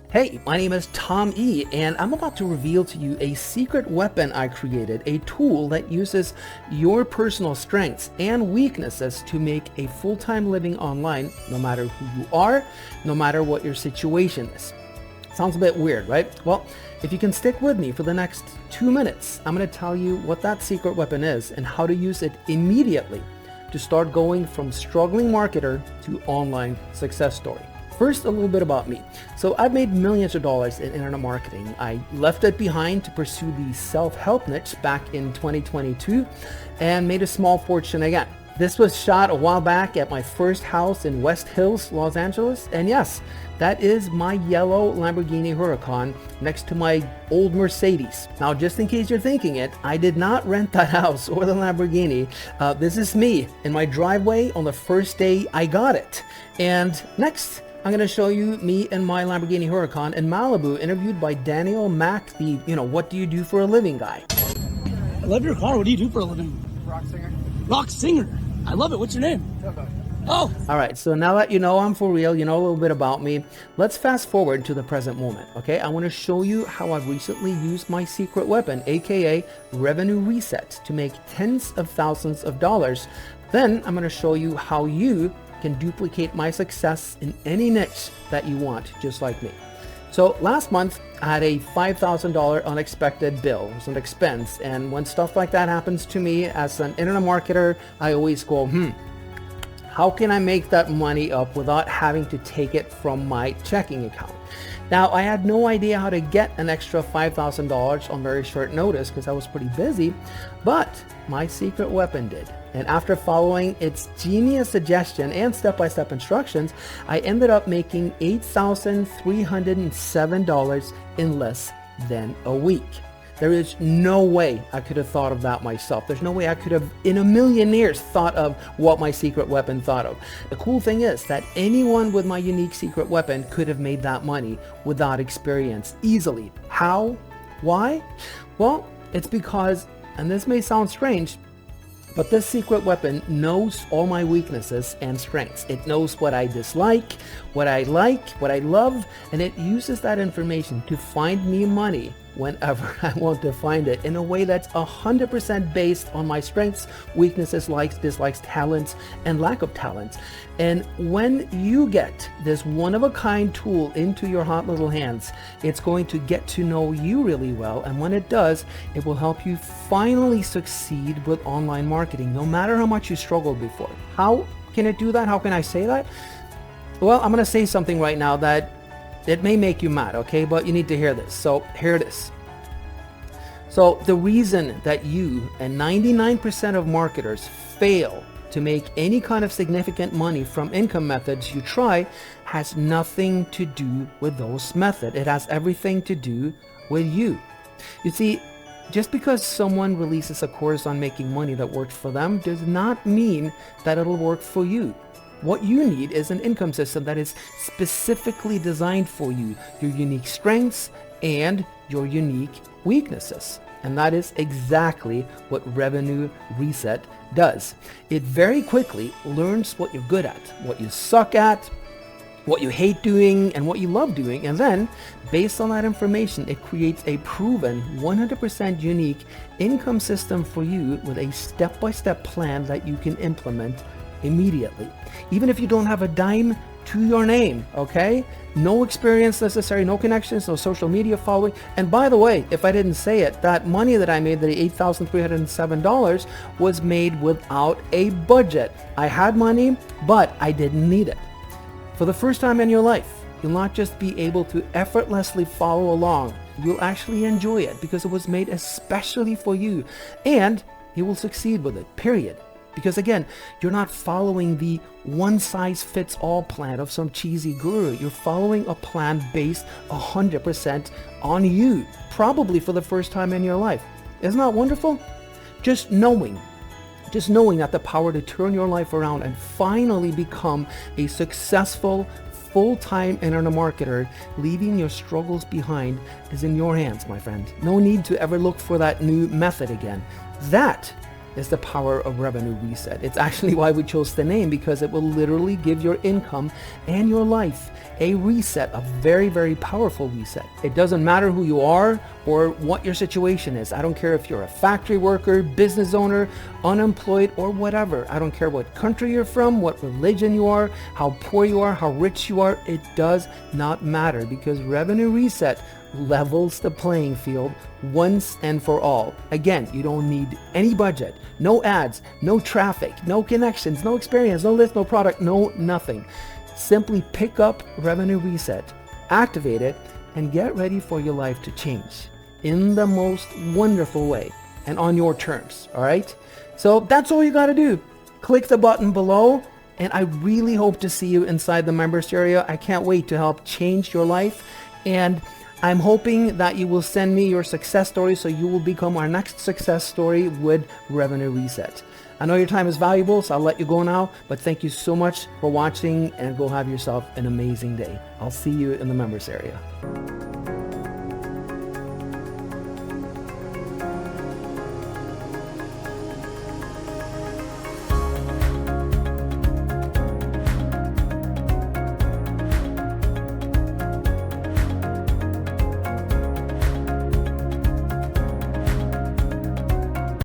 Hey, my name is Tom E, and I'm about to reveal to you a secret weapon I created, a tool that uses your personal strengths and weaknesses to make a full-time living online, no matter who you are, no matter what your situation is. Sounds a bit weird, right? Well, if you can stick with me for the next 2 minutes, I'm going to tell you what that secret weapon is and how to use it immediately to start going from struggling marketer to online success story. First, a little bit about me. So I've made millions of dollars in internet marketing. I left it behind to pursue the self-help niche back in 2022 and made a small fortune again. This was shot a while back at my first house in West Hills, Los Angeles. And yes, that is my yellow Lamborghini Huracan next to my old Mercedes. Now, just in case you're thinking it, I did not rent that house or the Lamborghini. This is me in my driveway on the first day I got it. And next, I'm going to show you me and my Lamborghini Huracan in Malibu, interviewed by Daniel Mack, the, what do you do for a living guy. I love your car. What do you do for a living? Rock singer. Rock singer. I love it. What's your name? Oh. All right, so now that you know I'm for real, you know a little bit about me, let's fast forward to the present moment, okay? I want to show you how I've recently used my secret weapon, aka revenue reset, to make tens of thousands of dollars. Then I'm going to show you how you can duplicate my success in any niche that you want, just like me. So last month, I had a $5,000 unexpected bill. It was an expense. And when stuff like that happens to me as an internet marketer, I always go, how can I make that money up without having to take it from my checking account? Now, I had no idea how to get an extra $5,000 on very short notice because I was pretty busy, but my secret weapon did. And after following its genius suggestion and step-by-step instructions, I ended up making $8,307 in less than a week. There is no way I could have thought of that myself. There's no way I could have in a million years thought of what my secret weapon thought of. The cool thing is that anyone with my unique secret weapon could have made that money without experience easily. How? Why? Well, it's because, and this may sound strange, but this secret weapon knows all my weaknesses and strengths. It knows what I dislike, what I like, what I love, and it uses that information to find me money whenever I want to find it in a way that's 100% based on my strengths, weaknesses, likes, dislikes, talents, and lack of talents. And when you get this one-of-a-kind tool into your hot little hands, it's going to get to know you really well. And when it does, it will help you finally succeed with online marketing, no matter how much you struggled before. How can it do that? How can I say that? Well, I'm going to say something right now that it may make you mad, okay? But you need to hear this. So here it is. So the reason that you and 99% of marketers fail to make any kind of significant money from income methods you try has nothing to do with those methods. It has everything to do with you. You see, just because someone releases a course on making money that works for them does not mean that it'll work for you. What you need is an income system that is specifically designed for you, your unique strengths and your unique weaknesses. And that is exactly what Revenue Reset does. It very quickly learns what you're good at, what you suck at, what you hate doing, and what you love doing. And then, based on that information, it creates a proven 100% unique income system for you with a step-by-step plan that you can implement immediately. Even if you don't have a dime to your name, okay? No experience necessary, no connections, no social media following. And by the way, if I didn't say it, that money that I made, the $8,307, was made without a budget. I had money, but I didn't need it. For the first time in your life, you'll not just be able to effortlessly follow along, you'll actually enjoy it because it was made especially for you, and you will succeed with it, period. Because again, you're not following the one-size-fits-all plan of some cheesy guru. You're following a plan based 100% on you, probably for the first time in your life. Isn't that wonderful? Just knowing that the power to turn your life around and finally become a successful, full-time internet marketer, leaving your struggles behind, is in your hands, my friend. No need to ever look for that new method again. That is the power of revenue reset. It's actually why we chose the name, because it will literally give your income and your life a reset, a very, very powerful reset. It doesn't matter who you are or what your situation is. I don't care if you're a factory worker, business owner, unemployed, or whatever. I don't care what country you're from, what religion you are, how poor you are, how rich you are. It does not matter, because revenue reset levels the playing field once and for all. Again, you don't need any budget, no ads, no traffic, no connections, no experience, no list, no product, no nothing. Simply pick up revenue reset, activate it, and get ready for your life to change in the most wonderful way and on your terms. All right. So that's all you got to do. Click the button below, and I really hope to see you inside the members area. I can't wait to help change your life, and I'm hoping that you will send me your success story so you will become our next success story with revenue reset. I know your time is valuable, so I'll let you go now, but thank you so much for watching, and go have yourself an amazing day. I'll see you in the members area.